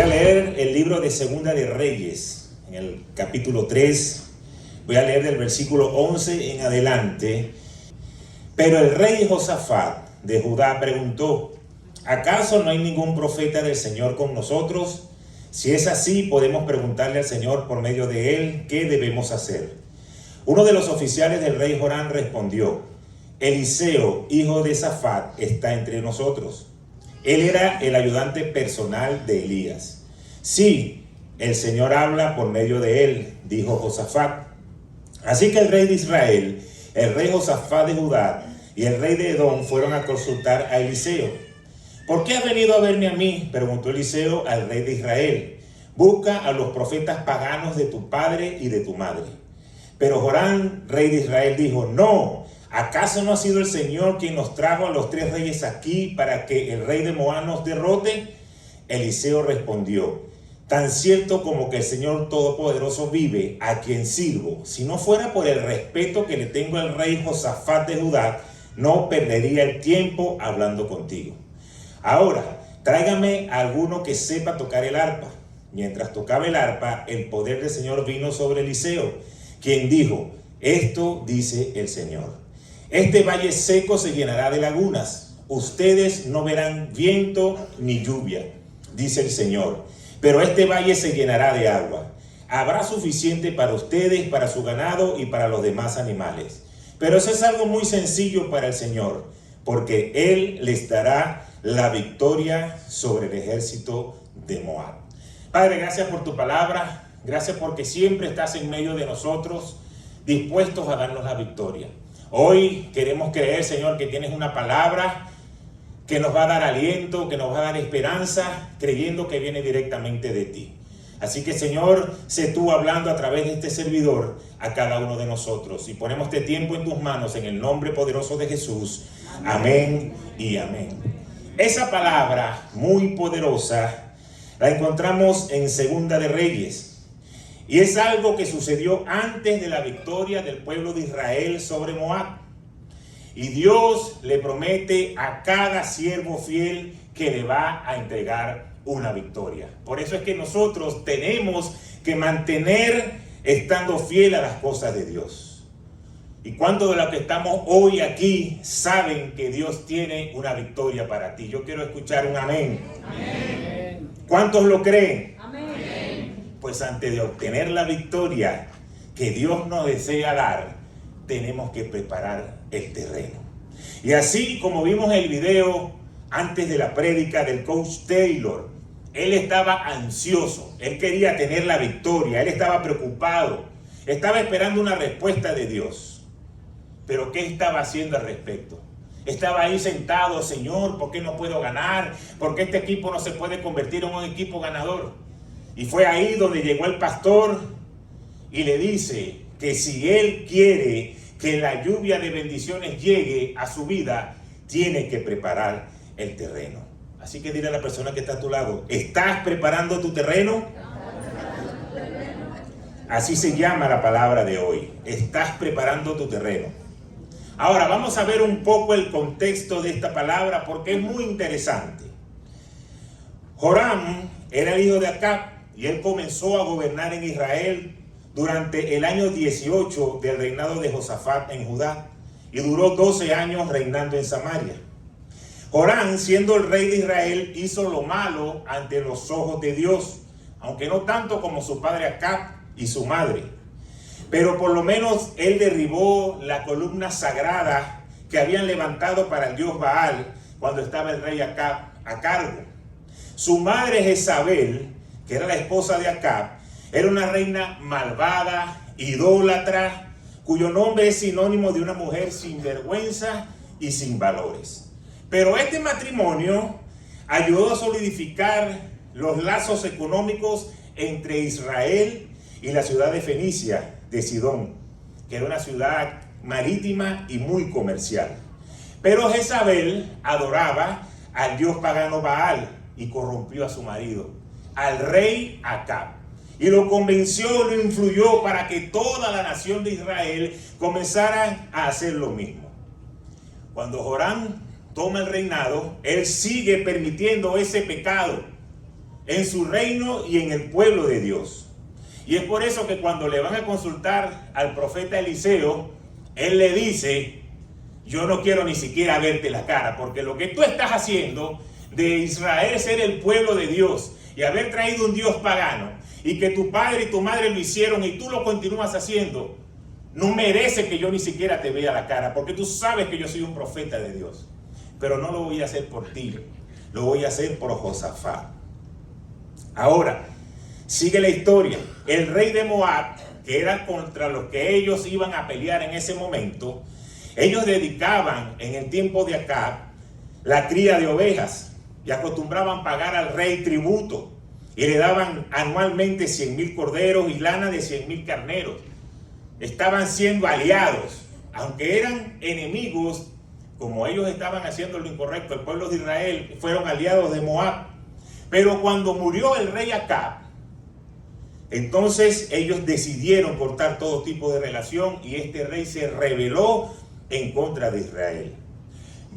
a leer el libro de Segunda de Reyes, en el capítulo 3. Voy a leer del versículo 11 en adelante. Pero el rey Josafat de Judá preguntó: ¿acaso no hay ningún profeta del Señor con nosotros? Si es así, podemos preguntarle al Señor por medio de él qué debemos hacer. Uno de los oficiales del rey Joram respondió: Eliseo, hijo de Safat, está entre nosotros. Él era el ayudante personal de Elías. Sí, el Señor habla por medio de él, dijo Josafat. Así que el rey de Israel, el rey Josafat de Judá y el rey de Edom fueron a consultar a Eliseo. ¿Por qué has venido a verme a mí?, preguntó Eliseo al rey de Israel. Busca a los profetas paganos de tu padre y de tu madre. Pero Joram, rey de Israel, dijo: no, ¿acaso no ha sido el Señor quien nos trajo a los 3 reyes aquí para que el rey de Moab nos derrote? Eliseo respondió: tan cierto como que el Señor Todopoderoso vive, a quien sirvo, si no fuera por el respeto que le tengo al rey Josafat de Judá, no perdería el tiempo hablando contigo. Ahora, tráigame a alguno que sepa tocar el arpa. Mientras tocaba el arpa, el poder del Señor vino sobre Eliseo, quien dijo: esto dice el Señor: este valle seco se llenará de lagunas. Ustedes no verán viento ni lluvia, dice el Señor, pero este valle se llenará de agua. Habrá suficiente para ustedes, para su ganado y para los demás animales. Pero eso es algo muy sencillo para el Señor, porque Él les dará la victoria sobre el ejército de Moab. Padre, gracias por tu palabra. Gracias porque siempre estás en medio de nosotros, dispuestos a darnos la victoria. Hoy queremos creer, Señor, que tienes una palabra que nos va a dar aliento, que nos va a dar esperanza, creyendo que viene directamente de ti. Así que, Señor, sé tú hablando a través de este servidor a cada uno de nosotros. Y ponemos este tiempo en tus manos, en el nombre poderoso de Jesús. Amén y amén. Esa palabra muy poderosa la encontramos en Segunda de Reyes. Y es algo que sucedió antes de la victoria del pueblo de Israel sobre Moab. Y Dios le promete a cada siervo fiel que le va a entregar una victoria. Por eso es que nosotros tenemos que mantener estando fiel a las cosas de Dios. ¿Y cuántos de los que estamos hoy aquí saben que Dios tiene una victoria para ti? Yo quiero escuchar un amén. Amén. ¿Cuántos lo creen? Amén. Pues antes de obtener la victoria que Dios nos desea dar, tenemos que preparar el terreno. Y así como vimos el video antes de la prédica del coach Taylor, él estaba ansioso, él quería tener la victoria, él estaba preocupado, estaba esperando una respuesta de Dios. Pero ¿qué estaba haciendo al respecto? Estaba ahí sentado: Señor, ¿por qué no puedo ganar? ¿Por qué este equipo no se puede convertir en un equipo ganador? Y fue ahí donde llegó el pastor y le dice que si él quiere que la lluvia de bendiciones llegue a su vida, tiene que preparar el terreno. Así que dile a la persona que está a tu lado: ¿estás preparando tu terreno? Así se llama la palabra de hoy: estás preparando tu terreno. Ahora vamos a ver un poco el contexto de esta palabra, porque es muy interesante. Joram era el hijo de Acab y él comenzó a gobernar en Israel durante el año 18 del reinado de Josafat en Judá, y duró 12 años reinando en Samaria. Joram, siendo el rey de Israel, hizo lo malo ante los ojos de Dios, aunque no tanto como su padre Acab y su madre. Pero por lo menos él derribó la columna sagrada que habían levantado para el dios Baal cuando estaba el rey Acab a cargo. Su madre Jezabel, que era la esposa de Acab, era una reina malvada, idólatra, cuyo nombre es sinónimo de una mujer sin vergüenza y sin valores. Pero este matrimonio ayudó a solidificar los lazos económicos entre Israel y la ciudad de Fenicia, de Sidón, que era una ciudad marítima y muy comercial. Pero Jezabel adoraba al dios pagano Baal y corrompió a su marido, al rey Acab, y lo convenció, lo influyó para que toda la nación de Israel comenzara a hacer lo mismo. Cuando Joram toma el reinado, él sigue permitiendo ese pecado. en su reino y en el pueblo de Dios. Y es por eso que cuando le van a consultar al profeta Eliseo, él le dice: yo no quiero ni siquiera verte la cara, porque lo que tú estás haciendo de Israel ser el pueblo de Dios y haber traído un Dios pagano, y que tu padre y tu madre lo hicieron y tú lo continúas haciendo, no merece que yo ni siquiera te vea la cara, porque tú sabes que yo soy un profeta de Dios. Pero no lo voy a hacer por ti, lo voy a hacer por Josafat. Ahora, sigue la historia. El rey de Moab, que era contra los que ellos iban a pelear en ese momento, ellos dedicaban en el tiempo de Acab la cría de ovejas y acostumbraban pagar al rey tributo y le daban anualmente 100,000 corderos y lana de 100,000 carneros. Estaban siendo aliados, aunque eran enemigos. Como ellos estaban haciendo lo incorrecto, el pueblo de Israel fueron aliados de Moab. Pero cuando murió el rey Acab, entonces ellos decidieron cortar todo tipo de relación y este rey se rebeló en contra de Israel.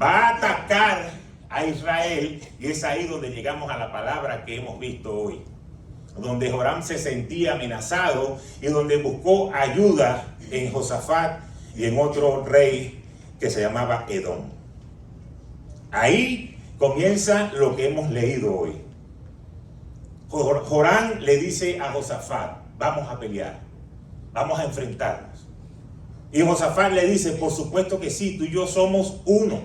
Va a atacar a Israel y es ahí donde llegamos a la palabra que hemos visto hoy, donde Joram se sentía amenazado y donde buscó ayuda en Josafat y en otro rey que se llamaba Edom. Ahí comienza lo que hemos leído hoy. Joram le dice a Josafat: vamos a pelear, vamos a enfrentarnos. Y Josafat le dice: por supuesto que sí, tú y yo somos uno.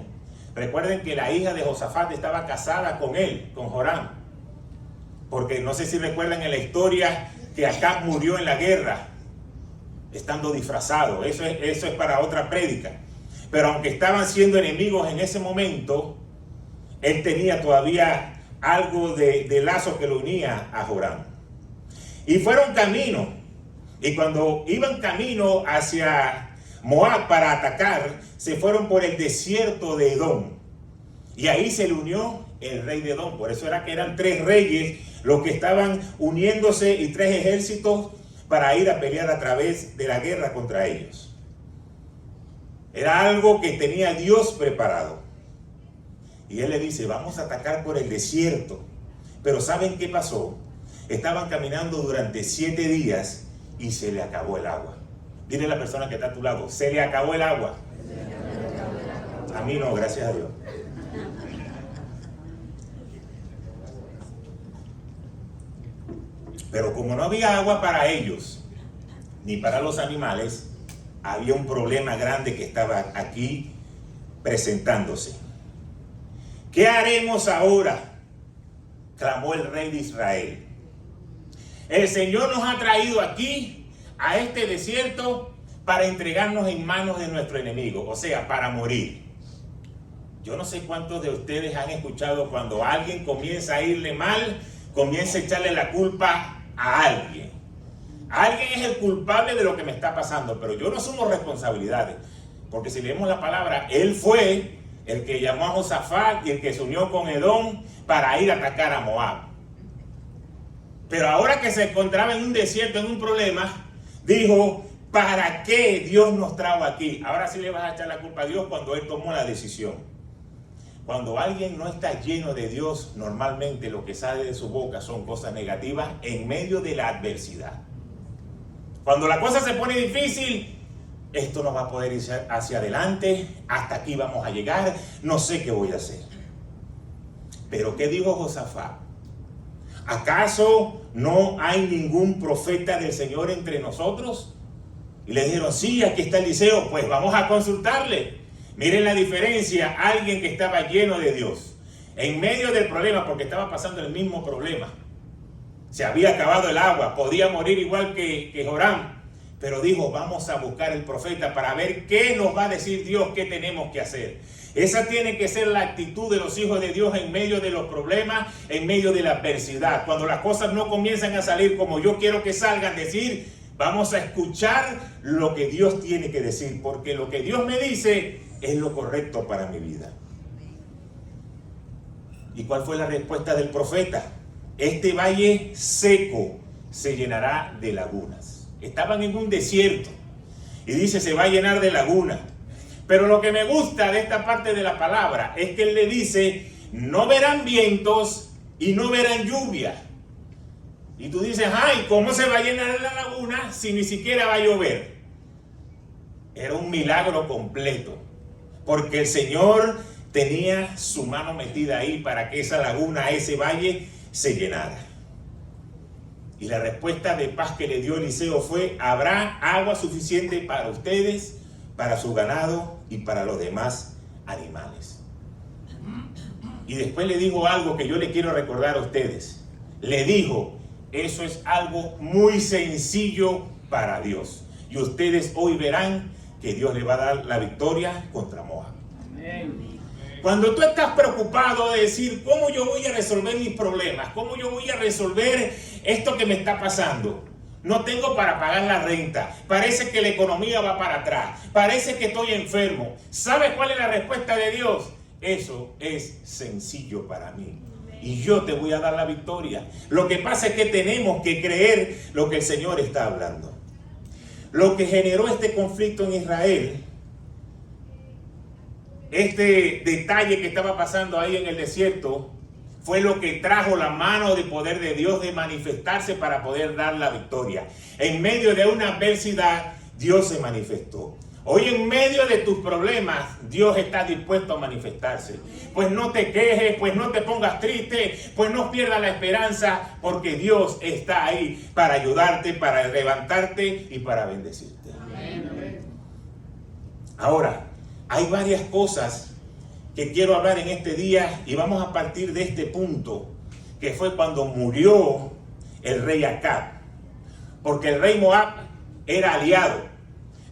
Recuerden que la hija de Josafat estaba casada con él, con Joram. Porque no sé si recuerdan en la historia que Acab murió en la guerra, estando disfrazado. Eso es para otra prédica. Pero aunque estaban siendo enemigos en ese momento, él tenía todavía algo de lazo que lo unía a Joram. Y fueron camino. Y cuando iban camino hacia Moab para atacar, se fueron por el desierto de Edom. Y ahí se le unió el rey de Edom. Por eso era que eran 3 reyes los que estaban uniéndose y 3 ejércitos para ir a pelear a través de la guerra contra ellos. Era algo que tenía Dios preparado. Y él le dice: vamos a atacar por el desierto. Pero ¿saben qué pasó? Estaban caminando durante 7 días y se le acabó el agua. Dile a la persona que está a tu lado: se le acabó el agua. A mí no, gracias a Dios. Pero como no había agua para ellos, ni para los animales, había un problema grande que estaba aquí presentándose. ¿Qué haremos ahora?, clamó el rey de Israel. El Señor nos ha traído aquí, a este desierto, para entregarnos en manos de nuestro enemigo, o sea, para morir. Yo no sé cuántos de ustedes han escuchado cuando alguien comienza a irle mal, comienza a echarle la culpa a alguien. Alguien es el culpable de lo que me está pasando, pero yo no asumo responsabilidades. Porque si leemos la palabra, él fue el que llamó a Josafat y el que se unió con Edom para ir a atacar a Moab. Pero ahora que se encontraba en un desierto, en un problema, dijo: ¿para qué Dios nos trajo aquí? Ahora sí le vas a echar la culpa a Dios cuando él tomó la decisión. Cuando alguien no está lleno de Dios, normalmente lo que sale de su boca son cosas negativas en medio de la adversidad. Cuando la cosa se pone difícil, esto no va a poder ir hacia adelante, hasta aquí vamos a llegar, no sé qué voy a hacer. Pero ¿qué dijo Josafat? ¿Acaso no hay ningún profeta del Señor entre nosotros? Y le dijeron: sí, aquí está Eliseo, pues vamos a consultarle. Miren la diferencia, alguien que estaba lleno de Dios, en medio del problema, porque estaba pasando el mismo problema. Se había acabado el agua, podía morir igual que Joram, pero dijo: vamos a buscar el profeta para ver qué nos va a decir Dios, qué tenemos que hacer. Esa tiene que ser la actitud de los hijos de Dios en medio de los problemas, en medio de la adversidad. Cuando las cosas no comienzan a salir como yo quiero que salgan, decir: vamos a escuchar lo que Dios tiene que decir, porque lo que Dios me dice es lo correcto para mi vida. ¿Y cuál fue la respuesta del profeta? Este valle seco se llenará de lagunas. Estaban en un desierto y dice: se va a llenar de lagunas. Pero lo que me gusta de esta parte de la palabra es que él le dice: no verán vientos y no verán lluvia. Y tú dices, ay, ¿cómo se va a llenar la laguna si ni siquiera va a llover? Era un milagro completo, porque el Señor tenía su mano metida ahí para que esa laguna, ese valle, se llenara. Y la respuesta de paz que le dio Eliseo fue: habrá agua suficiente para ustedes, para su ganado y para los demás animales. Y después le dijo algo que yo le quiero recordar a ustedes. Le dijo: eso es algo muy sencillo para Dios. Y ustedes hoy verán que Dios le va a dar la victoria contra Moab. Amén. Cuando tú estás preocupado de decir, ¿cómo yo voy a resolver mis problemas? ¿Cómo yo voy a resolver esto que me está pasando? No tengo para pagar la renta. Parece que la economía va para atrás. Parece que estoy enfermo. ¿Sabes cuál es la respuesta de Dios? Eso es sencillo para mí. Y yo te voy a dar la victoria. Lo que pasa es que tenemos que creer lo que el Señor está hablando. Lo que generó este conflicto en Israel, este detalle que estaba pasando ahí en el desierto, fue lo que trajo la mano de poder de Dios de manifestarse para poder dar la victoria. En medio de una adversidad, Dios se manifestó. Hoy en medio de tus problemas, Dios está dispuesto a manifestarse. Pues no te quejes, pues no te pongas triste, pues no pierdas la esperanza, porque Dios está ahí para ayudarte, para levantarte y para bendecirte. Amén. Ahora, hay varias cosas que quiero hablar en este día y vamos a partir de este punto, que fue cuando murió el rey Acab. Porque el rey Moab era aliado.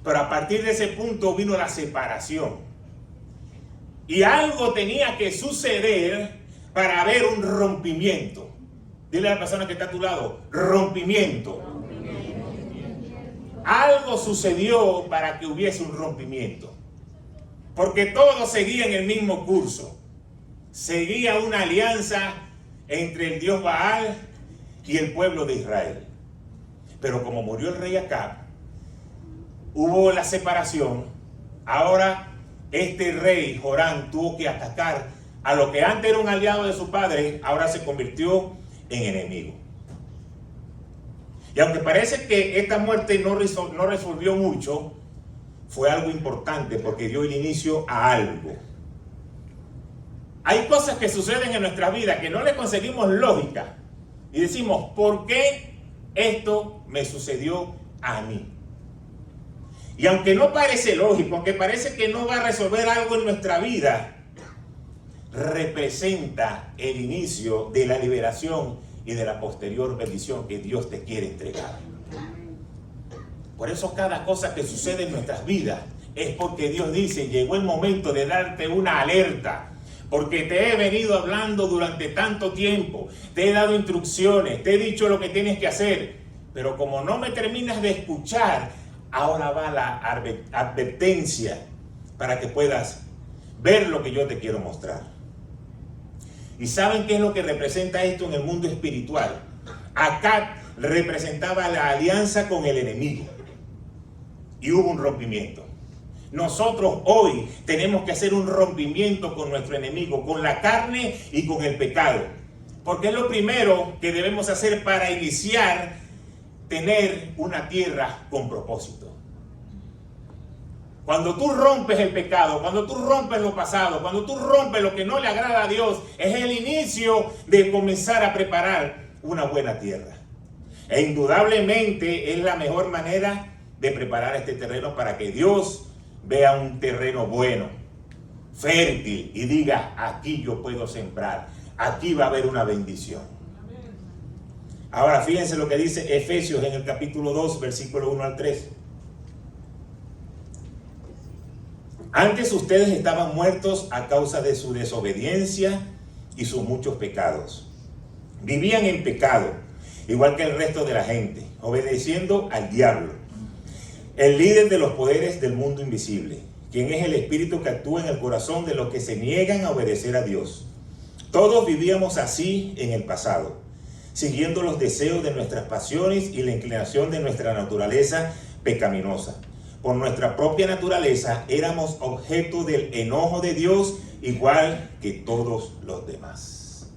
Pero a partir de ese punto vino la separación. Y algo tenía que suceder para haber un rompimiento. Dile a la persona que está a tu lado: rompimiento. Algo sucedió para que hubiese un rompimiento. Porque todos seguían el mismo curso. Seguía una alianza entre el Dios Baal y el pueblo de Israel. Pero como murió el rey Acab, hubo la separación. Ahora este rey Joram tuvo que atacar a lo que antes era un aliado de su padre, ahora se convirtió en enemigo. Y aunque parece que esta muerte no resolvió mucho, fue algo importante porque dio el inicio a algo. Hay cosas que suceden en nuestra vida que no le conseguimos lógica y decimos, ¿por qué esto me sucedió a mí? Y aunque no parece lógico, aunque parece que no va a resolver algo en nuestra vida, representa el inicio de la liberación y de la posterior bendición que Dios te quiere entregar. Por eso cada cosa que sucede en nuestras vidas es porque Dios dice: llegó el momento de darte una alerta. Porque te he venido hablando durante tanto tiempo, te he dado instrucciones, te he dicho lo que tienes que hacer, pero como no me terminas de escuchar, ahora va la advertencia para que puedas ver lo que yo te quiero mostrar. ¿Y saben qué es lo que representa esto en el mundo espiritual? Acab representaba la alianza con el enemigo y hubo un rompimiento. Nosotros hoy tenemos que hacer un rompimiento con nuestro enemigo, con la carne y con el pecado, porque es lo primero que debemos hacer para iniciar tener una tierra con propósito. Cuando tú rompes el pecado, cuando tú rompes lo pasado, cuando tú rompes lo que no le agrada a Dios, es el inicio de comenzar a preparar una buena tierra. E indudablemente es la mejor manera de preparar este terreno para que Dios vea un terreno bueno, fértil, y diga: aquí yo puedo sembrar, aquí va a haber una bendición. Ahora fíjense lo que dice Efesios en el capítulo 2, versículo 1 al 3. Antes ustedes estaban muertos a causa de su desobediencia y sus muchos pecados. Vivían en pecado, igual que el resto de la gente, obedeciendo al diablo, el líder de los poderes del mundo invisible, quien es el espíritu que actúa en el corazón de los que se niegan a obedecer a Dios. Todos vivíamos así en el pasado, siguiendo los deseos de nuestras pasiones y la inclinación de nuestra naturaleza pecaminosa. Por nuestra propia naturaleza éramos objeto del enojo de Dios, igual que todos los demás.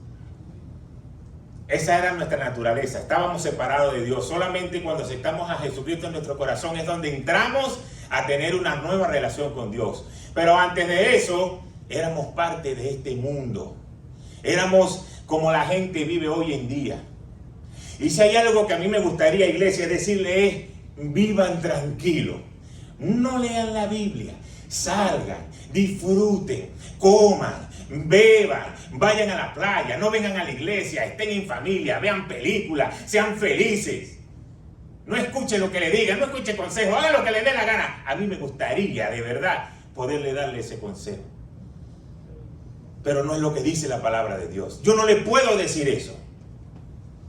Esa era nuestra naturaleza. Estábamos separados de Dios. Solamente cuando aceptamos a Jesucristo en nuestro corazón es donde entramos a tener una nueva relación con Dios. Pero antes de eso, éramos parte de este mundo. Éramos como la gente vive hoy en día. Y si hay algo que a mí me gustaría, iglesia, decirle es: vivan tranquilos. No lean la Biblia. Salgan, disfruten, coman, beban, vayan a la playa, no vengan a la iglesia, estén en familia, vean películas, sean felices. No escuchen lo que le digan, no escuchen consejos, hagan lo que le dé la gana. A mí me gustaría, de verdad, poderle darle ese consejo. Pero no es lo que dice la palabra de Dios. Yo no le puedo decir eso.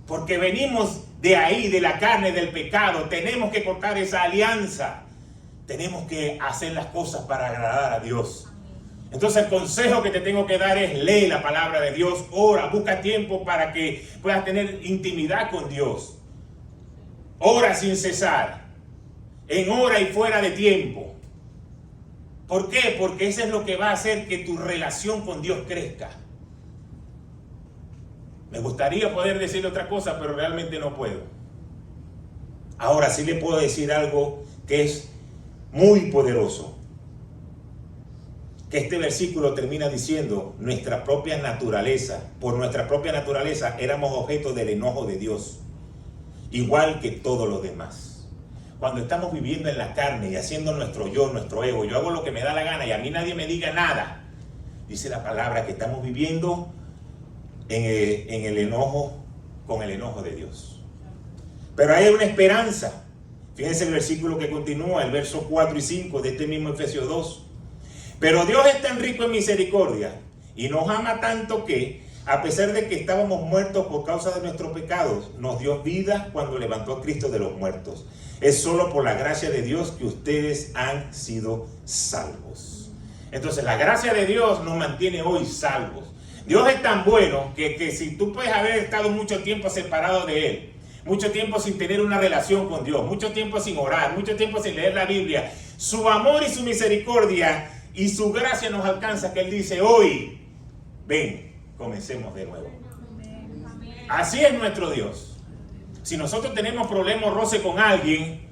Porque venimos de ahí, de la carne, del pecado. Tenemos que cortar esa alianza. Tenemos que hacer las cosas para agradar a Dios. Entonces el consejo que te tengo que dar es: lee la palabra de Dios, ora, busca tiempo para que puedas tener intimidad con Dios. Ora sin cesar, en hora y fuera de tiempo. ¿Por qué? Porque eso es lo que va a hacer que tu relación con Dios crezca. Me gustaría poder decirle otra cosa, pero realmente no puedo. Ahora sí le puedo decir algo que es muy poderoso. Que este versículo termina diciendo: nuestra propia naturaleza, por nuestra propia naturaleza éramos objeto del enojo de Dios, igual que todos los demás. Cuando estamos viviendo en la carne y haciendo nuestro yo, nuestro ego, yo hago lo que me da la gana y a mí nadie me diga nada, dice la palabra que estamos viviendo en el enojo, con el enojo de Dios. Pero hay una esperanza. Fíjense el versículo que continúa, el verso 4 y 5 de este mismo Efesios 2. Pero Dios es tan rico en misericordia y nos ama tanto que, a pesar de que estábamos muertos por causa de nuestros pecados, nos dio vida cuando levantó a Cristo de los muertos. Es solo por la gracia de Dios que ustedes han sido salvos. Entonces la gracia de Dios nos mantiene hoy salvos. Dios es tan bueno que si tú puedes haber estado mucho tiempo separado de Él, mucho tiempo sin tener una relación con Dios, mucho tiempo sin orar, mucho tiempo sin leer la Biblia, su amor y su misericordia y su gracia nos alcanza, que Él dice: hoy, ven, comencemos de nuevo. Así es nuestro Dios. Si nosotros tenemos problemas, roce con alguien,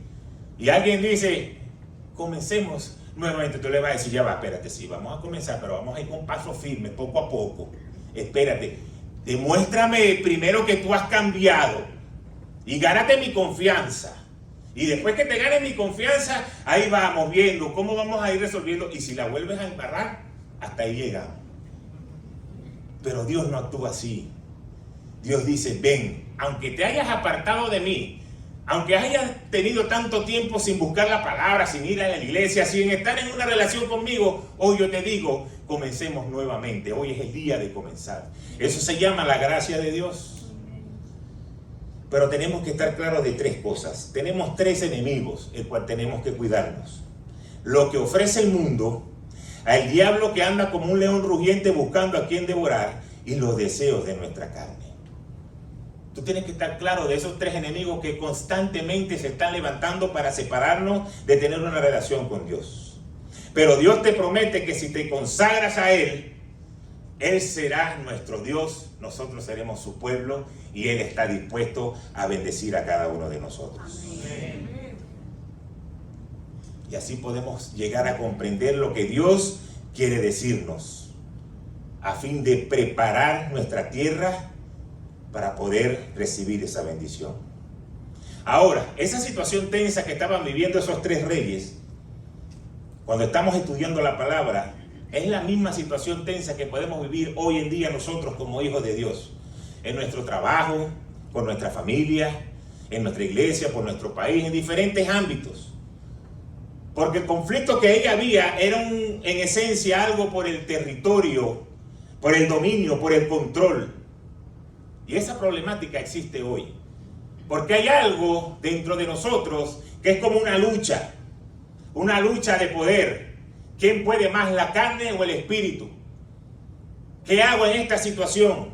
y alguien dice: comencemos nuevamente, tú le vas a decir: ya va, espérate, sí, vamos a comenzar, pero vamos a ir con paso firme, poco a poco. Espérate, demuéstrame primero que tú has cambiado y gánate mi confianza. Y después que te gane mi confianza, ahí vamos viendo cómo vamos a ir resolviendo. Y si la vuelves a embarrar, hasta ahí llegamos. Pero Dios no actúa así. Dios dice: ven, aunque te hayas apartado de mí, aunque hayas tenido tanto tiempo sin buscar la palabra, sin ir a la iglesia, sin estar en una relación conmigo, hoy yo te digo: comencemos nuevamente. Hoy es el día de comenzar. Eso se llama la gracia de Dios. Pero tenemos que estar claros de tres cosas. Tenemos tres enemigos, el cual tenemos que cuidarnos. Lo que ofrece el mundo, al diablo que anda como un león rugiente buscando a quien devorar, y los deseos de nuestra carne. Tú tienes que estar claro de esos tres enemigos que constantemente se están levantando para separarnos de tener una relación con Dios. Pero Dios te promete que si te consagras a Él, Él será nuestro Dios, nosotros seremos su pueblo y Él está dispuesto a bendecir a cada uno de nosotros. Amén. Y así podemos llegar a comprender lo que Dios quiere decirnos a fin de preparar nuestra tierra para poder recibir esa bendición. Ahora, esa situación tensa que estaban viviendo esos tres reyes, cuando estamos estudiando la palabra, es la misma situación tensa que podemos vivir hoy en día nosotros como hijos de Dios, en nuestro trabajo, con nuestra familia, en nuestra iglesia, por nuestro país, en diferentes ámbitos. Porque el conflicto que ahí había era en esencia algo por el territorio, por el dominio, por el control. Y esa problemática existe hoy. Porque hay algo dentro de nosotros que es como una lucha de poder. ¿Quién puede más, la carne o el espíritu? ¿Qué hago en esta situación?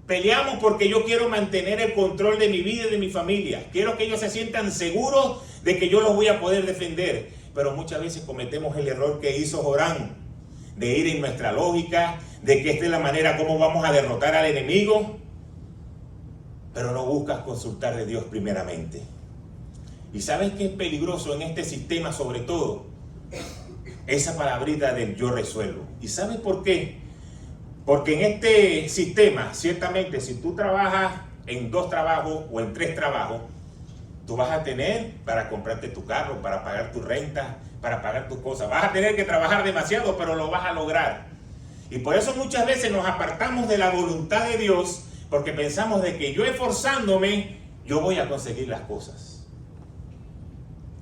Peleamos porque yo quiero mantener el control de mi vida y de mi familia. Quiero que ellos se sientan seguros de que yo los voy a poder defender. Pero muchas veces cometemos el error que hizo Jorán, de ir en nuestra lógica, de que esta es la manera como vamos a derrotar al enemigo. pero no buscas consultar de Dios primeramente. ¿Y sabes qué es peligroso en este sistema sobre todo? Esa palabrita del yo resuelvo. ¿Y sabes por qué? Porque en este sistema, ciertamente, si tú trabajas en 2 trabajos o en 3 trabajos, tú vas a tener para comprarte tu carro, para pagar tu renta, para pagar tus cosas. Vas a tener que trabajar demasiado, pero lo vas a lograr. Y por eso muchas veces nos apartamos de la voluntad de Dios, porque pensamos de que yo esforzándome, yo voy a conseguir las cosas.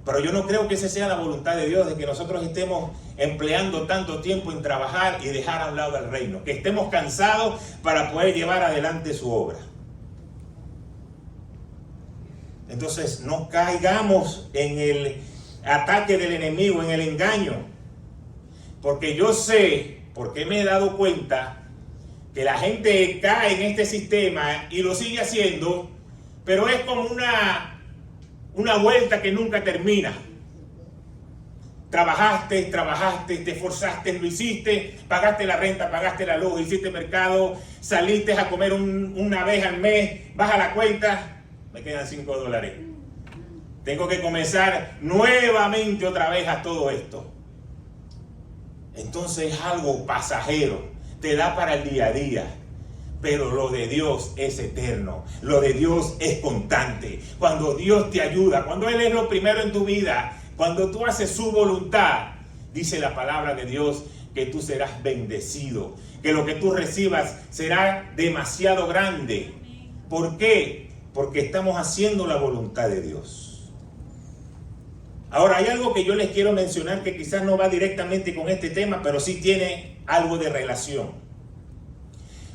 Pero yo no creo que esa sea la voluntad de Dios, de que nosotros estemos empleando tanto tiempo en trabajar y dejar a un lado el reino. Que estemos cansados para poder llevar adelante su obra. Entonces no caigamos en el ataque del enemigo, en el engaño. Porque yo sé, porque me he dado cuenta, que la gente cae en este sistema y lo sigue haciendo, pero es como una vuelta que nunca termina. Trabajaste, te esforzaste, lo hiciste, pagaste la renta, pagaste la luz, hiciste mercado, saliste a comer una vez al mes, baja la cuenta, me quedan $5. Tengo que comenzar nuevamente otra vez a todo esto. Entonces es algo pasajero, te da para el día a día. Pero lo de Dios es eterno, lo de Dios es constante. Cuando Dios te ayuda, cuando Él es lo primero en tu vida, cuando tú haces su voluntad, dice la palabra de Dios que tú serás bendecido, que lo que tú recibas será demasiado grande. ¿Por qué? Porque estamos haciendo la voluntad de Dios. Ahora, hay algo que yo les quiero mencionar que quizás no va directamente con este tema, pero sí tiene algo de relación.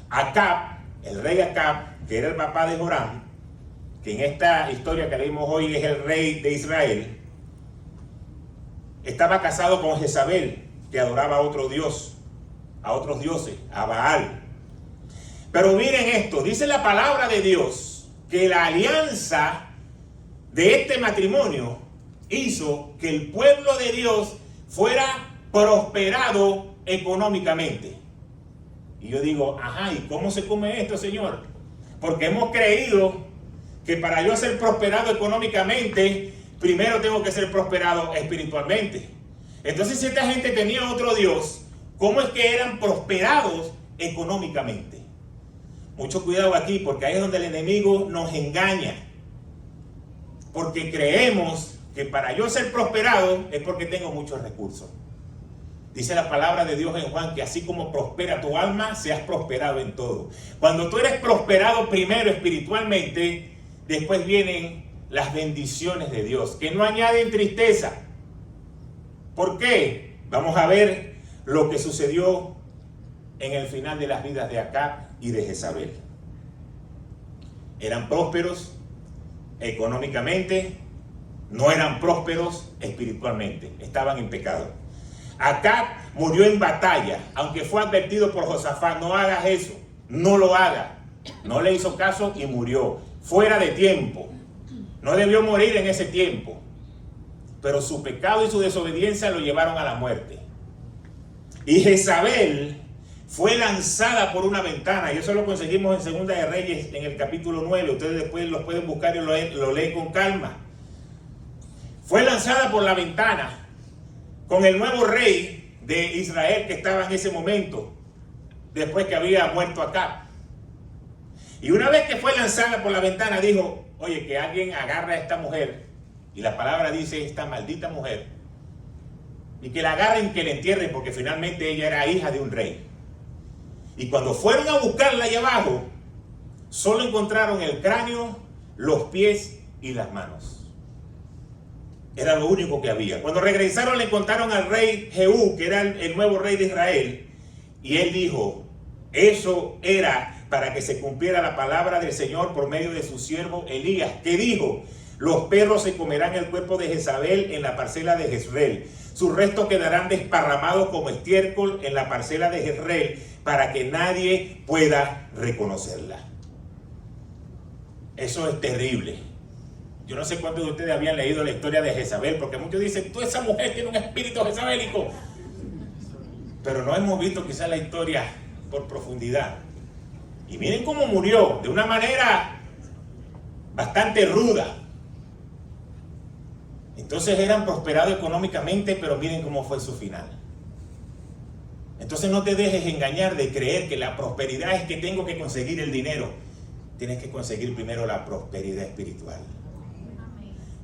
Acab, el rey Acab, que era el papá de Joram, que en esta historia que leímos hoy es el rey de Israel, estaba casado con Jezabel, que adoraba a otro dios, a otros dioses, a Baal. Pero miren esto, dice la palabra de Dios, que la alianza de este matrimonio hizo que el pueblo de Dios fuera prosperado económicamente. Y yo digo, ajá, ¿y cómo se come esto, Señor? Porque hemos creído que para yo ser prosperado económicamente, primero tengo que ser prosperado espiritualmente. Entonces, si esta gente tenía otro Dios, ¿cómo es que eran prosperados económicamente? Mucho cuidado aquí, porque ahí es donde el enemigo nos engaña. Porque creemos que para yo ser prosperado es porque tengo muchos recursos. Dice la palabra de Dios en Juan que así como prospera tu alma, seas prosperado en todo. Cuando tú eres prosperado primero espiritualmente, después vienen las bendiciones de Dios, que no añaden tristeza. ¿Por qué? Vamos a ver lo que sucedió en el final de las vidas de Acab y de Jezabel. Eran prósperos económicamente, no eran prósperos espiritualmente, estaban en pecado. Acab murió en batalla, aunque fue advertido por Josafat, no hagas eso, no lo hagas. No le hizo caso y murió, fuera de tiempo. No debió morir en ese tiempo, pero su pecado y su desobediencia lo llevaron a la muerte. Y Jezabel fue lanzada por una ventana, y eso lo conseguimos en Segunda de Reyes, en el capítulo 9, ustedes después los pueden buscar y lo leen con calma. Fue lanzada por la ventana con el nuevo rey de Israel que estaba en ese momento, después que había muerto Acab. Y una vez que fue lanzada por la ventana, dijo, oye, que alguien agarre a esta mujer, y la palabra dice, esta maldita mujer, y que la agarren, que la entierren, porque finalmente ella era hija de un rey. Y cuando fueron a buscarla allá abajo, solo encontraron el cráneo, los pies y las manos. Era lo único que había. Cuando regresaron le encontraron al rey Jehú, que era el nuevo rey de Israel, y él dijo, eso era para que se cumpliera la palabra del Señor por medio de su siervo Elías, que dijo, los perros se comerán el cuerpo de Jezabel en la parcela de Jezreel, sus restos quedarán desparramados como estiércol en la parcela de Jezreel, para que nadie pueda reconocerla. Eso es terrible. Yo no sé cuántos de ustedes habían leído la historia de Jezabel, porque muchos dicen, tú esa mujer tiene un espíritu jezabélico. Pero no hemos visto quizás la historia por profundidad. Y miren cómo murió, de una manera bastante ruda. Entonces eran prosperados económicamente, pero miren cómo fue su final. Entonces no te dejes engañar de creer que la prosperidad es que tengo que conseguir el dinero. Tienes que conseguir primero la prosperidad espiritual.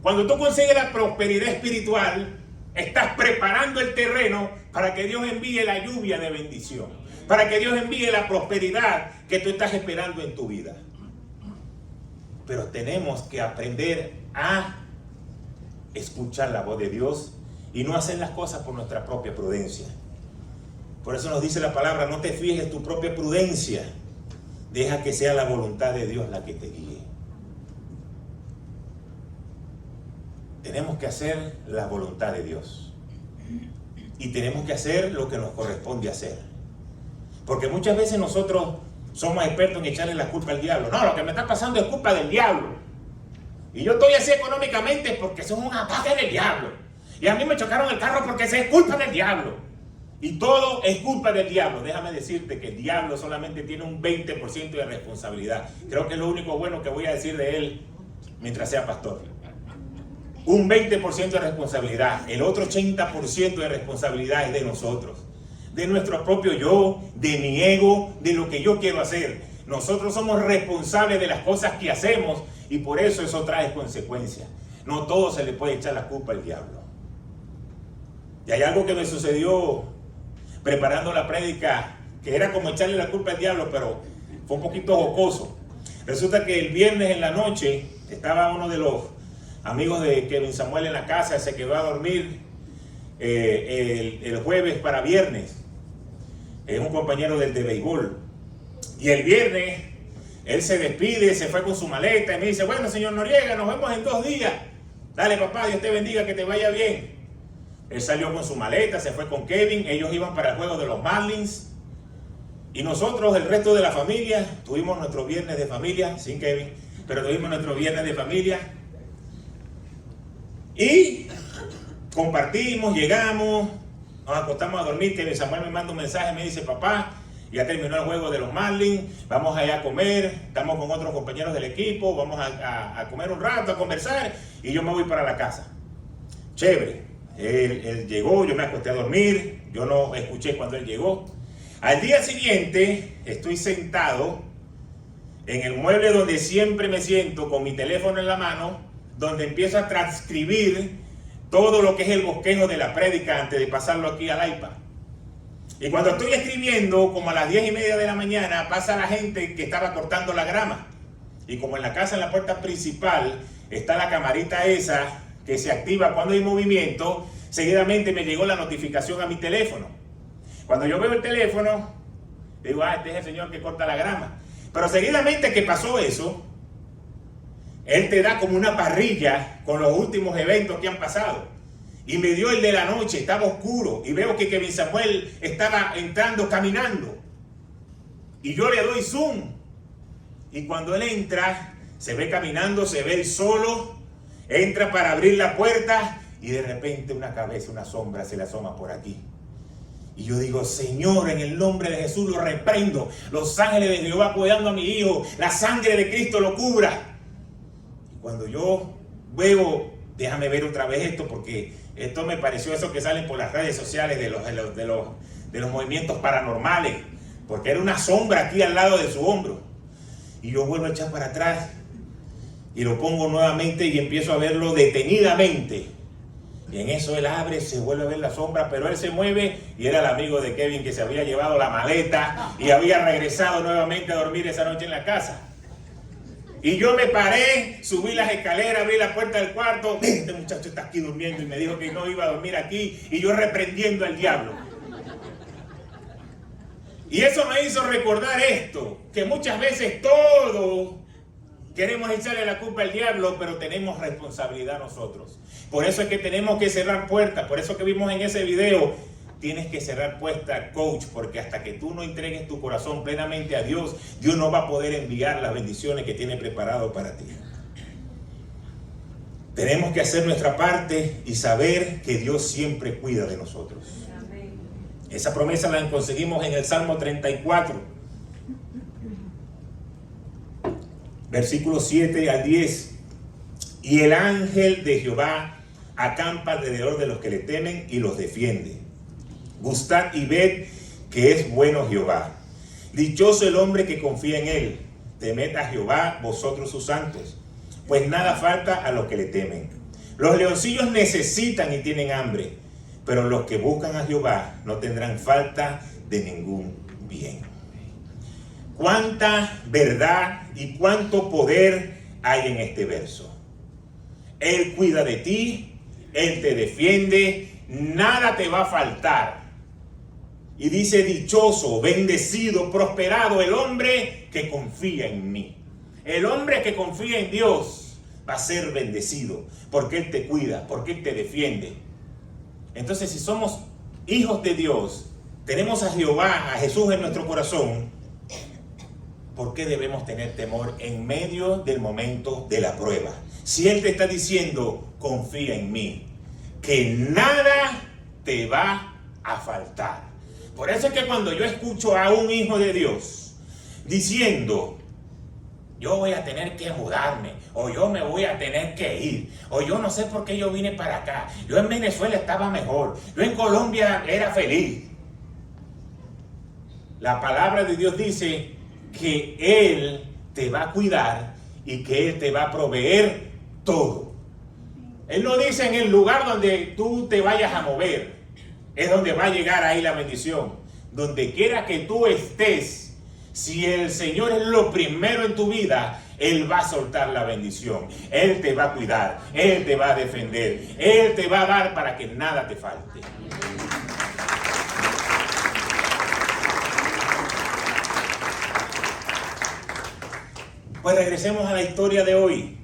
Cuando tú consigues la prosperidad espiritual, estás preparando el terreno para que Dios envíe la lluvia de bendición, para que Dios envíe la prosperidad que tú estás esperando en tu vida. Pero tenemos que aprender a escuchar la voz de Dios y no hacer las cosas por nuestra propia prudencia. Por eso nos dice la palabra, no te fíes en tu propia prudencia, deja que sea la voluntad de Dios la que te guíe. Tenemos que hacer la voluntad de Dios y tenemos que hacer lo que nos corresponde hacer, porque muchas veces nosotros somos expertos en echarle la culpa al diablo. No, lo que me está pasando es culpa del diablo, y yo estoy así económicamente porque eso es un ataque del diablo, y a mí me chocaron el carro porque eso es culpa del diablo, y todo es culpa del diablo. Déjame decirte que el diablo solamente tiene un 20% de responsabilidad. Creo que es lo único bueno que voy a decir de él mientras sea pastor. Un 20% de responsabilidad, el otro 80% de responsabilidad es de nosotros, de nuestro propio yo, de mi ego, de lo que yo quiero hacer. Nosotros somos responsables de las cosas que hacemos y por eso trae consecuencias. No todo se le puede echar la culpa al diablo. Y hay algo que me sucedió preparando la prédica, que era como echarle la culpa al diablo, pero fue un poquito jocoso. Resulta que el viernes en la noche estaba uno de los amigos de Kevin Samuel en la casa, se quedó a dormir el jueves para viernes. Es un compañero del de béisbol. Y el viernes él se despide, se fue con su maleta y me dice, bueno, señor Noriega, nos vemos en 2 días. Dale, papá, Dios te bendiga, que te vaya bien. Él salió con su maleta, se fue con Kevin, ellos iban para el juego de los Marlins. Y nosotros, el resto de la familia, tuvimos nuestro viernes de familia, sin Kevin, pero tuvimos nuestro viernes de familia. Y compartimos, llegamos, nos acostamos a dormir. Kevin Samuel me manda un mensaje, me dice, papá, ya terminó el juego de los Marlins, vamos allá a comer, estamos con otros compañeros del equipo, vamos a comer un rato, a conversar, y yo me voy para la casa. Chévere. Él llegó, yo me acosté a dormir, yo no escuché cuando él llegó. Al día siguiente estoy sentado en el mueble donde siempre me siento, con mi teléfono en la mano, donde empiezo a transcribir todo lo que es el bosquejo de la prédica antes de pasarlo aquí al iPad. Y cuando estoy escribiendo, como a las 10:30 de la mañana, pasa la gente que estaba cortando la grama. Y como en la casa, en la puerta principal, está la camarita esa que se activa cuando hay movimiento, seguidamente me llegó la notificación a mi teléfono. Cuando yo veo el teléfono, digo, este es el señor que corta la grama. Pero seguidamente que pasó eso, él te da como una parrilla con los últimos eventos que han pasado. Y me dio el de la noche, estaba oscuro, y veo que Kevin Samuel estaba entrando caminando. Y yo le doy zoom. Y cuando él entra, se ve caminando, se ve él solo, entra para abrir la puerta y de repente una cabeza, una sombra se le asoma por aquí. Y yo digo, Señor, en el nombre de Jesús lo reprendo. Los ángeles de Jehová cuidando a mi hijo, la sangre de Cristo lo cubra. Y cuando yo veo, déjame ver otra vez esto, porque esto me pareció eso que salen por las redes sociales de los movimientos paranormales, porque era una sombra aquí al lado de su hombro. Y yo vuelvo a echar para atrás y lo pongo nuevamente y empiezo a verlo detenidamente. Y en eso él abre, se vuelve a ver la sombra, pero él se mueve y era el amigo de Kevin que se había llevado la maleta y había regresado nuevamente a dormir esa noche en la casa. Y yo me paré, subí las escaleras, abrí la puerta del cuarto. Este muchacho está aquí durmiendo y me dijo que no iba a dormir aquí, y yo reprendiendo al diablo. Y eso me hizo recordar esto, que muchas veces todos queremos echarle la culpa al diablo, pero tenemos responsabilidad nosotros. Por eso es que tenemos que cerrar puertas. Por eso que vimos en ese video, tienes que cerrar puertas, coach, porque hasta que tú no entregues tu corazón plenamente a Dios, Dios no va a poder enviar las bendiciones que tiene preparado para ti. Tenemos que hacer nuestra parte y saber que Dios siempre cuida de nosotros. Esa promesa la conseguimos en el Salmo 34. Versículos 7 al 10. Y el ángel de Jehová acampa alrededor de los que le temen y los defiende. Gustad y ved que es bueno Jehová. Dichoso el hombre que confía en él. Temed a Jehová, vosotros sus santos, pues nada falta a los que le temen. Los leoncillos necesitan y tienen hambre, pero los que buscan a Jehová no tendrán falta de ningún bien. Cuánta verdad y cuánto poder hay en este verso. Él cuida de ti, Él te defiende, nada te va a faltar. Y dice: dichoso, bendecido, prosperado el hombre que confía en mí. El hombre que confía en Dios va a ser bendecido, porque Él te cuida, porque Él te defiende. Entonces, si somos hijos de Dios, tenemos a Jehová, a Jesús en nuestro corazón, ¿por qué debemos tener temor en medio del momento de la prueba? Si Él te está diciendo: confía en mí, que nada te va a faltar. Por eso es que cuando yo escucho a un hijo de Dios diciendo: yo voy a tener que mudarme, o yo me voy a tener que ir, o yo no sé por qué yo vine para acá, yo en Venezuela estaba mejor, yo en Colombia era feliz. La palabra de Dios dice que Él te va a cuidar y que Él te va a proveer todo. Él no dice en el lugar donde tú te vayas a mover, es donde va a llegar ahí la bendición. Donde quiera que tú estés, si el Señor es lo primero en tu vida, Él va a soltar la bendición. Él te va a cuidar, Él te va a defender, Él te va a dar para que nada te falte. Pues regresemos a la historia de hoy.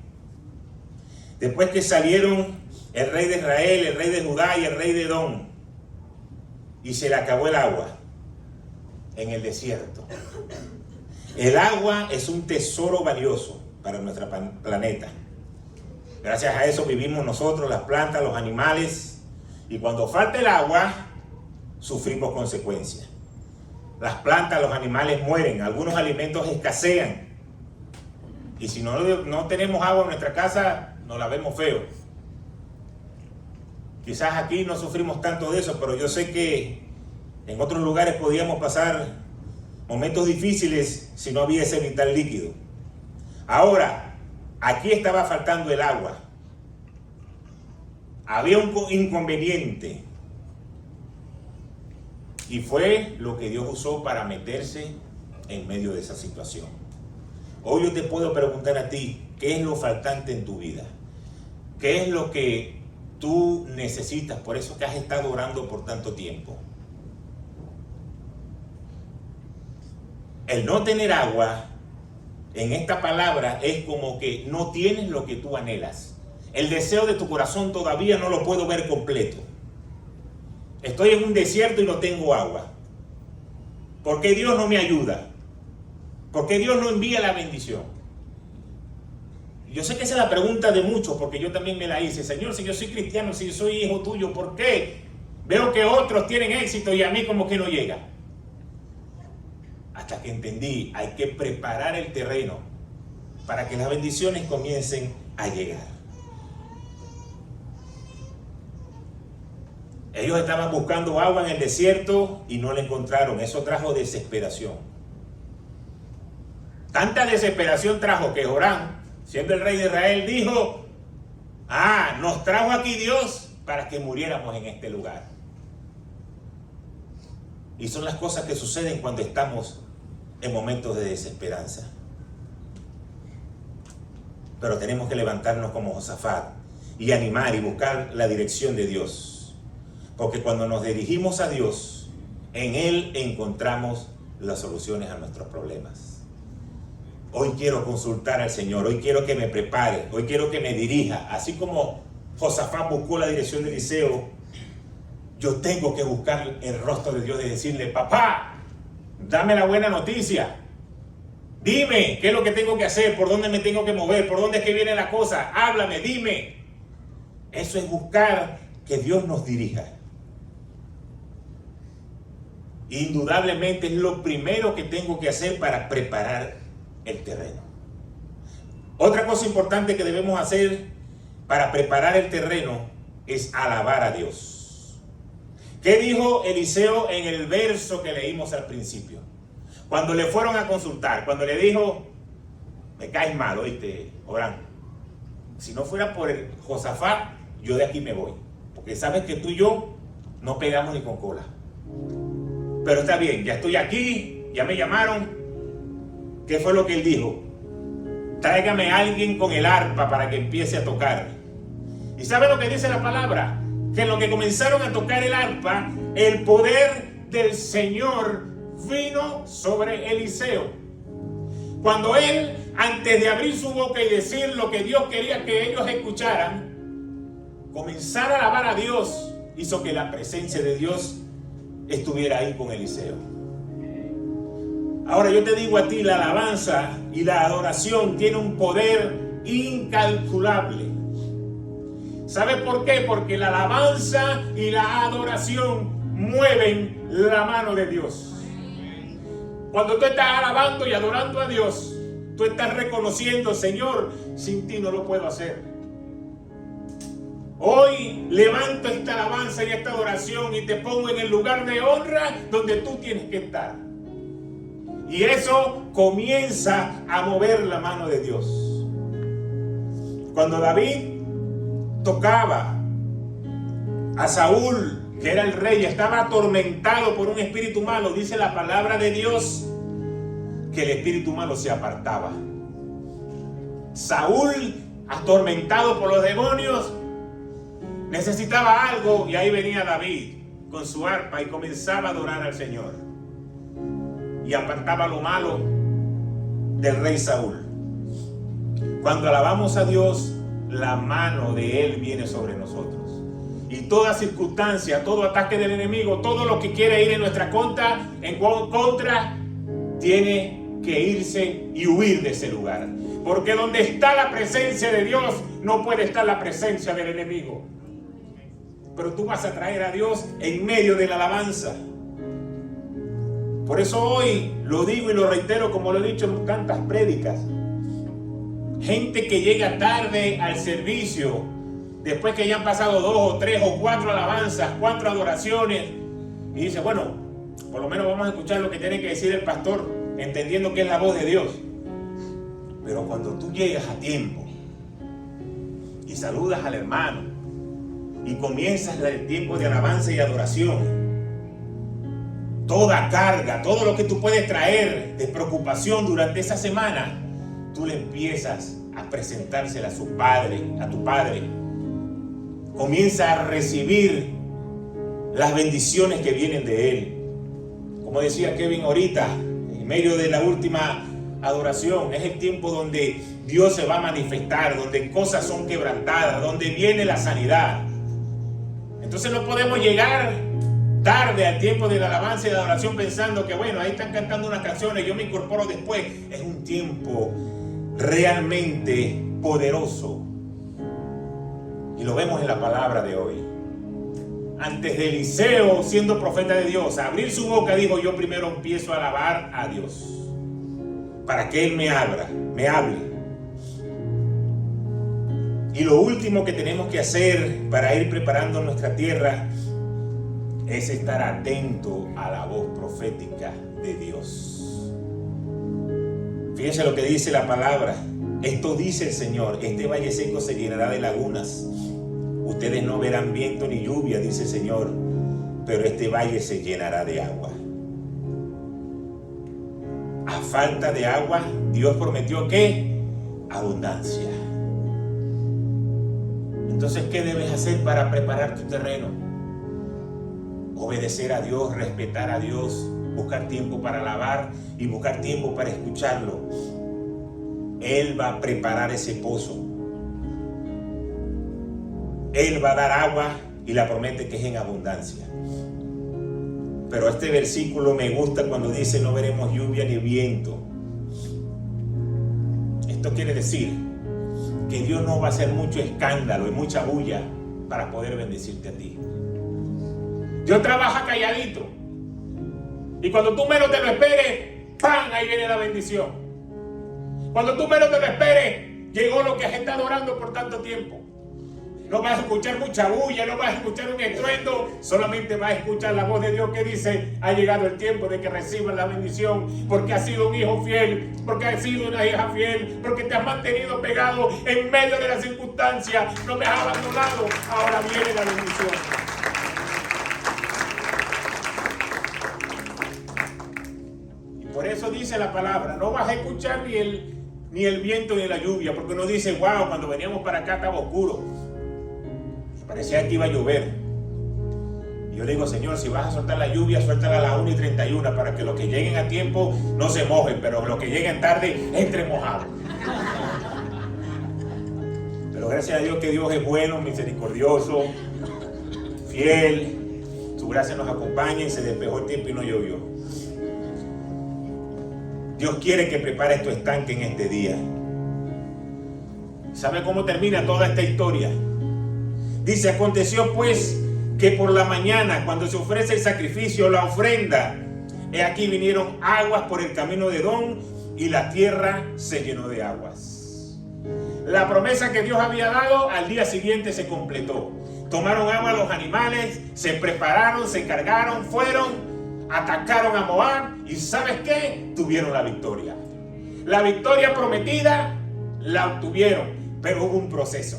Después que salieron el rey de Israel, el rey de Judá y el rey de Edom, y se le acabó el agua en el desierto. El agua es un tesoro valioso para nuestro planeta. Gracias a eso vivimos nosotros, las plantas, los animales, y cuando falta el agua, sufrimos consecuencias. Las plantas, los animales mueren, algunos alimentos escasean, y si no tenemos agua en nuestra casa, nos la vemos feo. Quizás aquí no sufrimos tanto de eso, pero yo sé que en otros lugares podíamos pasar momentos difíciles si no había ese vital líquido. Ahora, aquí estaba faltando el agua. Había un inconveniente. Y fue lo que Dios usó para meterse en medio de esa situación. Hoy yo te puedo preguntar a ti, ¿qué es lo faltante en tu vida? ¿Qué es lo que tú necesitas? Por eso que has estado orando por tanto tiempo. El no tener agua, en esta palabra, es como que no tienes lo que tú anhelas. El deseo de tu corazón todavía no lo puedo ver completo. Estoy en un desierto y no tengo agua. ¿Por qué Dios no me ayuda? ¿Por qué Dios no envía la bendición? Yo sé que esa es la pregunta de muchos, porque yo también me la hice. Señor, si yo soy cristiano, si yo soy hijo tuyo, ¿por qué veo que otros tienen éxito y a mí como que no llega? Hasta que entendí, hay que preparar el terreno para que las bendiciones comiencen a llegar. Ellos estaban buscando agua en el desierto y no la encontraron. Eso trajo desesperación. Tanta desesperación trajo que Joram, siendo el rey de Israel, dijo: nos trajo aquí Dios para que muriéramos en este lugar. Y son las cosas que suceden cuando estamos en momentos de desesperanza. Pero tenemos que levantarnos como Josafat y animar y buscar la dirección de Dios. Porque cuando nos dirigimos a Dios, en Él encontramos las soluciones a nuestros problemas. Hoy quiero consultar al Señor, hoy quiero que me prepare, hoy quiero que me dirija. Así como Josafat buscó la dirección de Eliseo, yo tengo que buscar el rostro de Dios y decirle: papá, dame la buena noticia. Dime qué es lo que tengo que hacer, por dónde me tengo que mover, por dónde es que viene la cosa. Háblame, dime. Eso es buscar que Dios nos dirija. Indudablemente es lo primero que tengo que hacer para preparar el terreno. Otra cosa importante que debemos hacer para preparar el terreno es alabar a Dios. ¿Qué dijo Eliseo en el verso que leímos al principio? Cuando le fueron a consultar, cuando le dijo, me caes mal, oíste, Orán, si no fuera por el Josafat, yo de aquí me voy, porque sabes que tú y yo no pegamos ni con cola. Pero está bien, ya estoy aquí, ya me llamaron. ¿Qué fue lo que él dijo? Tráigame a alguien con el arpa para que empiece a tocar. ¿Y sabe lo que dice la palabra? Que en lo que comenzaron a tocar el arpa, el poder del Señor vino sobre Eliseo. Cuando él, antes de abrir su boca y decir lo que Dios quería que ellos escucharan, comenzar a alabar a Dios, hizo que la presencia de Dios estuviera ahí con Eliseo. Ahora yo te digo a ti, la alabanza y la adoración tiene un poder incalculable. ¿Sabe por qué? Porque la alabanza y la adoración mueven la mano de Dios. Cuando tú estás alabando y adorando a Dios, tú estás reconociendo, Señor, sin ti no lo puedo hacer. Hoy levanto esta alabanza y esta adoración y te pongo en el lugar de honra donde tú tienes que estar. Y eso comienza a mover la mano de Dios. Cuando David tocaba a Saúl, que era el rey, estaba atormentado por un espíritu malo, dice la palabra de Dios que el espíritu malo se apartaba. Saúl, atormentado por los demonios, necesitaba algo y ahí venía David con su arpa y comenzaba a adorar al Señor y apartaba lo malo del rey Saúl. Cuando alabamos a Dios, la mano de Él viene sobre nosotros. Y toda circunstancia, todo ataque del enemigo, todo lo que quiere ir en nuestra contra, tiene que irse y huir de ese lugar. Porque donde está la presencia de Dios, no puede estar la presencia del enemigo. Pero tú vas a traer a Dios en medio de la alabanza. Por eso hoy lo digo y lo reitero como lo he dicho en tantas prédicas. Gente que llega tarde al servicio, después que ya han pasado 2 o 3 o 4 alabanzas, 4 adoraciones, y dice, bueno, por lo menos vamos a escuchar lo que tiene que decir el pastor, entendiendo que es la voz de Dios. Pero cuando tú llegas a tiempo y saludas al hermano y comienzas el tiempo de alabanza y adoración, toda carga, todo lo que tú puedes traer de preocupación durante esa semana, tú le empiezas a presentársela a su padre, a tu padre. Comienza a recibir las bendiciones que vienen de él. Como decía Kevin ahorita, en medio de la última adoración, es el tiempo donde Dios se va a manifestar, donde cosas son quebrantadas, donde viene la sanidad. Entonces no podemos llegar tarde al tiempo de la alabanza y la adoración pensando que bueno, ahí están cantando unas canciones, yo me incorporo después. Es un tiempo realmente poderoso. Y lo vemos en la palabra de hoy. Antes de Eliseo, siendo profeta de Dios, abrir su boca, dijo, yo primero empiezo a alabar a Dios, para que Él me hable. Y lo último que tenemos que hacer para ir preparando nuestra tierra es estar atento a la voz profética de Dios. Fíjense lo que dice la palabra. Esto dice el Señor, este valle seco se llenará de lagunas. Ustedes no verán viento ni lluvia, dice el Señor, pero este valle se llenará de agua. A falta de agua, Dios prometió ¿qué? Abundancia. Entonces, ¿qué debes hacer para preparar tu terreno? Obedecer a Dios, respetar a Dios, buscar tiempo para alabar y buscar tiempo para escucharlo. Él va a preparar ese pozo. Él va a dar agua y la promete que es en abundancia. Pero este versículo me gusta cuando dice no veremos lluvia ni viento. Esto quiere decir que Dios no va a hacer mucho escándalo y mucha bulla para poder bendecirte a ti. Dios trabaja calladito. Y cuando tú menos te lo esperes, ¡pam! Ahí viene la bendición. Cuando tú menos te lo esperes, llegó lo que has estado orando por tanto tiempo. No vas a escuchar mucha bulla, no vas a escuchar un estruendo, solamente vas a escuchar la voz de Dios que dice: ha llegado el tiempo de que recibas la bendición, porque has sido un hijo fiel, porque has sido una hija fiel, porque te has mantenido pegado en medio de las circunstancias, no me has abandonado, ahora viene la bendición. Y por eso dice la palabra, no vas a escuchar ni el viento ni la lluvia, porque uno dice: wow, cuando veníamos para acá estaba oscuro, parecía que iba a llover. Y yo le digo: Señor, si vas a soltar la lluvia, suéltala a las 1:31 para que los que lleguen a tiempo no se mojen, pero los que lleguen tarde entren mojados. Pero gracias a Dios que Dios es bueno, misericordioso, fiel. Su gracia nos acompaña y se despejó el tiempo y no llovió. Dios quiere que prepares tu estanque en este día. ¿Sabe cómo termina toda esta historia? Dice: aconteció pues que por la mañana, cuando se ofrece el sacrificio, la ofrenda, he aquí vinieron aguas por el camino de Edom, y la tierra se llenó de aguas. La promesa que Dios había dado al día siguiente se completó. Tomaron agua los animales, se prepararon, se cargaron, fueron, atacaron a Moab, y ¿sabes qué? Tuvieron la victoria. La victoria prometida la obtuvieron, pero hubo un proceso.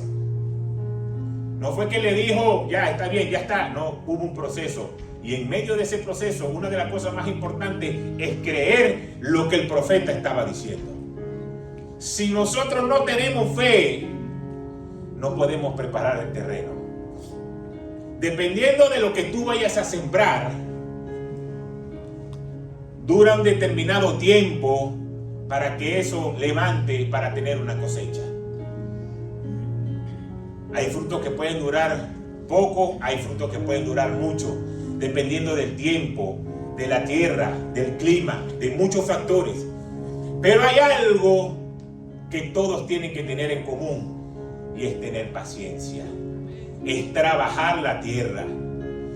No fue que le dijo: ya está bien, ya está. No, hubo un proceso. Y en medio de ese proceso, una de las cosas más importantes es creer lo que el profeta estaba diciendo. Si nosotros no tenemos fe, no podemos preparar el terreno. Dependiendo de lo que tú vayas a sembrar, dura un determinado tiempo para que eso levante, para tener una cosecha. Hay frutos que pueden durar poco, hay frutos que pueden durar mucho, dependiendo del tiempo, de la tierra, del clima, de muchos factores. Pero hay algo que todos tienen que tener en común, y es tener paciencia. Es trabajar la tierra,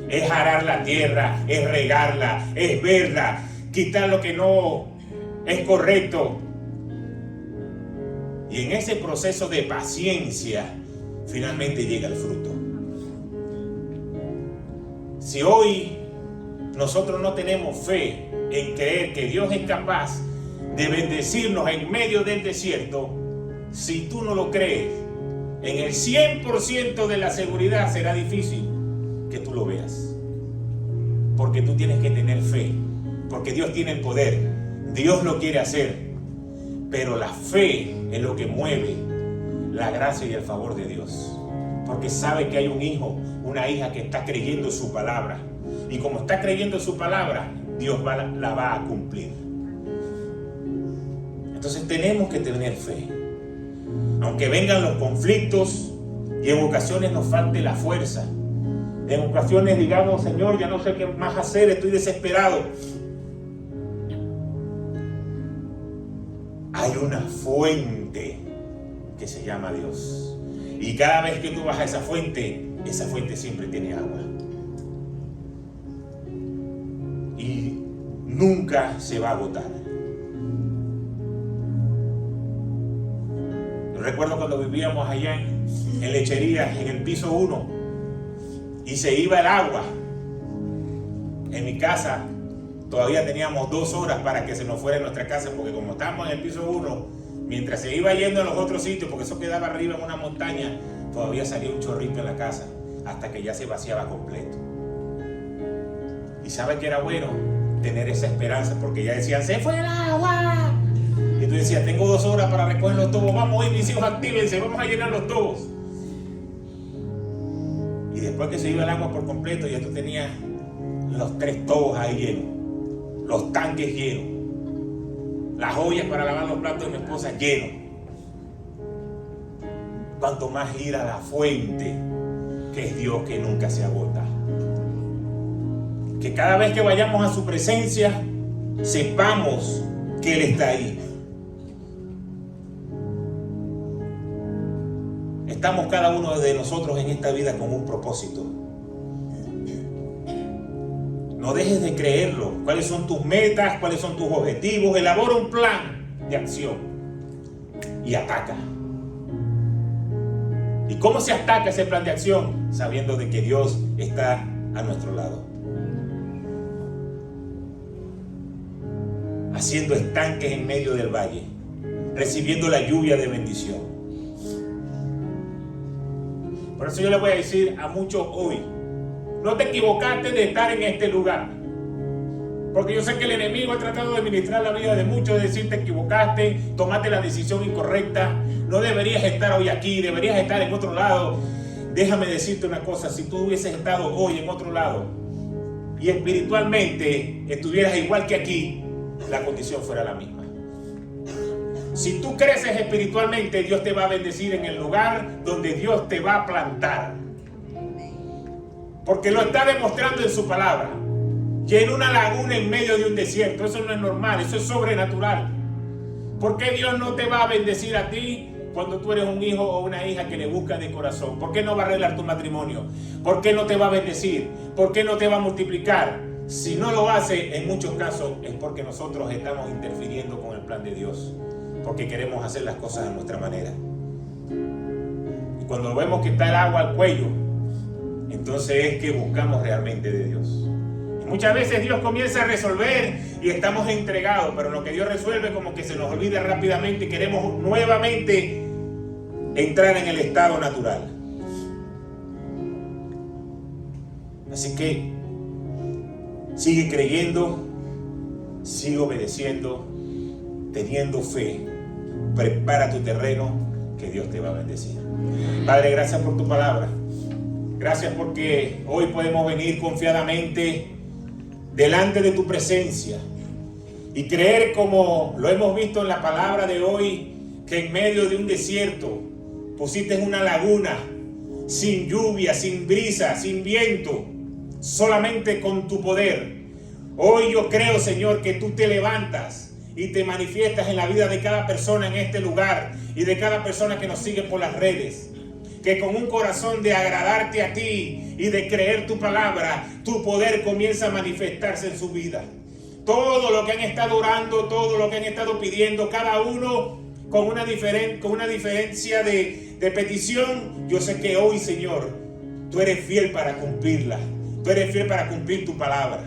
es arar la tierra, es regarla, es verla, quitar lo que no es correcto. Y en ese proceso de paciencia, finalmente llega el fruto. Si hoy nosotros no tenemos fe en creer que Dios es capaz de bendecirnos en medio del desierto, si tú no lo crees, en el 100% de la seguridad será difícil que tú lo veas. Porque tú tienes que tener fe, porque Dios tiene el poder, Dios lo quiere hacer, pero la fe es lo que mueve la gracia y el favor de Dios, porque sabe que hay un hijo, una hija que está creyendo su palabra, y como está creyendo su palabra, Dios la va a cumplir. Entonces tenemos que tener fe, aunque vengan los conflictos y en ocasiones nos falte la fuerza, en ocasiones digamos: Señor, ya no sé qué más hacer, estoy desesperado. Hay una fuente que se llama Dios, y cada vez que tú vas a esa fuente siempre tiene agua, y nunca se va a agotar. Yo recuerdo cuando vivíamos allá en Lecherías, en el piso 1, y se iba el agua. En mi casa todavía teníamos 2 horas para que se nos fuera en nuestra casa, porque como estábamos en el piso 1, mientras se iba yendo a los otros sitios, porque eso quedaba arriba en una montaña, todavía salía un chorrito en la casa, hasta que ya se vaciaba completo. Y sabe que era bueno tener esa esperanza, porque ya decían: se fue el agua. Y tú decías: tengo 2 horas para recoger los tubos, vamos, mis hijos, actívense, vamos a llenar los tubos. Y después que se iba el agua por completo, ya tú tenías los 3 tubos ahí llenos, los tanques llenos, las ollas para lavar los platos de mi esposa llenos. Cuanto más ir a la fuente, que es Dios, que nunca se agota. Que cada vez que vayamos a su presencia, sepamos que Él está ahí. Estamos cada uno de nosotros en esta vida con un propósito. No dejes de creerlo. ¿Cuáles son tus metas? ¿Cuáles son tus objetivos? Elabora un plan de acción y ataca. ¿Y cómo se ataca ese plan de acción? Sabiendo de que Dios está a nuestro lado. Haciendo estanques en medio del valle, recibiendo la lluvia de bendición. Por eso yo le voy a decir a muchos hoy, no te equivocaste de estar en este lugar. Porque yo sé que el enemigo ha tratado de ministrar la vida de muchos, de decir te equivocaste, tomaste la decisión incorrecta, no deberías estar hoy aquí, deberías estar en otro lado. Déjame decirte una cosa, si tú hubieses estado hoy en otro lado y espiritualmente estuvieras igual que aquí, la condición fuera la misma. Si tú creces espiritualmente, Dios te va a bendecir en el lugar donde Dios te va a plantar. Porque lo está demostrando en su palabra. Y en una laguna en medio de un desierto, eso no es normal, eso es sobrenatural. ¿Por qué Dios no te va a bendecir a ti cuando tú eres un hijo o una hija que le busca de corazón? ¿Por qué no va a arreglar tu matrimonio? ¿Por qué no te va a bendecir? ¿Por qué no te va a multiplicar? Si no lo hace, en muchos casos es porque nosotros estamos interfiriendo con el plan de Dios, porque queremos hacer las cosas a nuestra manera. Y cuando vemos que está el agua al cuello, entonces es que buscamos realmente de Dios. Muchas veces Dios comienza a resolver y estamos entregados, pero lo que Dios resuelve como que se nos olvida rápidamente y queremos nuevamente entrar en el estado natural. Así que sigue creyendo, sigue obedeciendo, teniendo fe, prepara tu terreno que Dios te va a bendecir. Padre, gracias por tu palabra. Gracias porque hoy podemos venir confiadamente delante de tu presencia y creer, como lo hemos visto en la palabra de hoy, que en medio de un desierto pusiste una laguna sin lluvia, sin brisa, sin viento, solamente con tu poder. Hoy yo creo, Señor, que tú te levantas y te manifiestas en la vida de cada persona en este lugar y de cada persona que nos sigue por las redes. Que con un corazón de agradarte a ti y de creer tu palabra, tu poder comienza a manifestarse en su vida. Todo lo que han estado orando, todo lo que han estado pidiendo, cada uno con una diferencia de petición, yo sé que hoy, Señor, tú eres fiel para cumplirla. Tú eres fiel para cumplir tu palabra.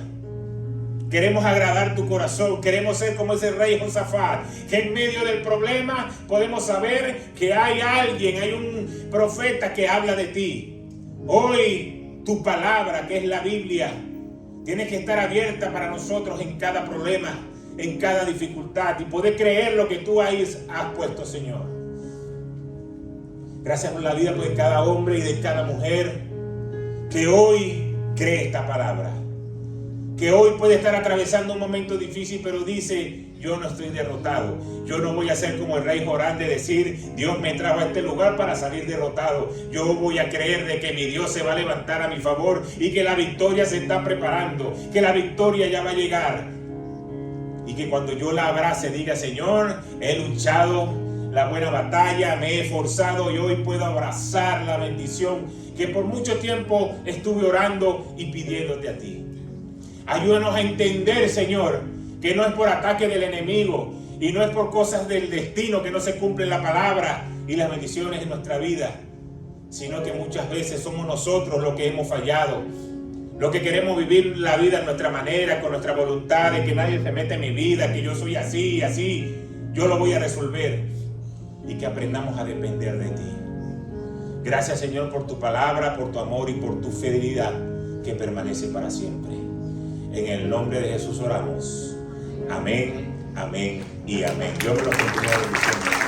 Queremos agradar tu corazón, queremos ser como ese rey Josafat, que en medio del problema podemos saber que hay alguien, hay un profeta que habla de ti. Hoy tu palabra, que es la Biblia, tiene que estar abierta para nosotros en cada problema, en cada dificultad, y poder creer lo que tú has puesto, Señor. Gracias por la vida de cada hombre y de cada mujer que hoy cree esta palabra. Que hoy puede estar atravesando un momento difícil, pero dice, yo no estoy derrotado. Yo no voy a ser como el rey Jorán de decir, Dios me trajo a este lugar para salir derrotado. Yo voy a creer de que mi Dios se va a levantar a mi favor y que la victoria se está preparando, que la victoria ya va a llegar. Y que cuando yo la abrace diga, Señor, he luchado la buena batalla, me he esforzado y hoy puedo abrazar la bendición que por mucho tiempo estuve orando y pidiéndote a ti. Ayúdanos a entender, Señor, que no es por ataque del enemigo y no es por cosas del destino que no se cumplen la palabra y las bendiciones en nuestra vida, sino que muchas veces somos nosotros los que hemos fallado, los que queremos vivir la vida a nuestra manera, con nuestra voluntad, de que nadie se mete en mi vida, que yo soy así, así, yo lo voy a resolver, y que aprendamos a depender de ti. Gracias, Señor, por tu palabra, por tu amor y por tu fidelidad que permanece para siempre. En el nombre de Jesús oramos. Amén, amén y amén. Dios me lo continúe bendiciendo.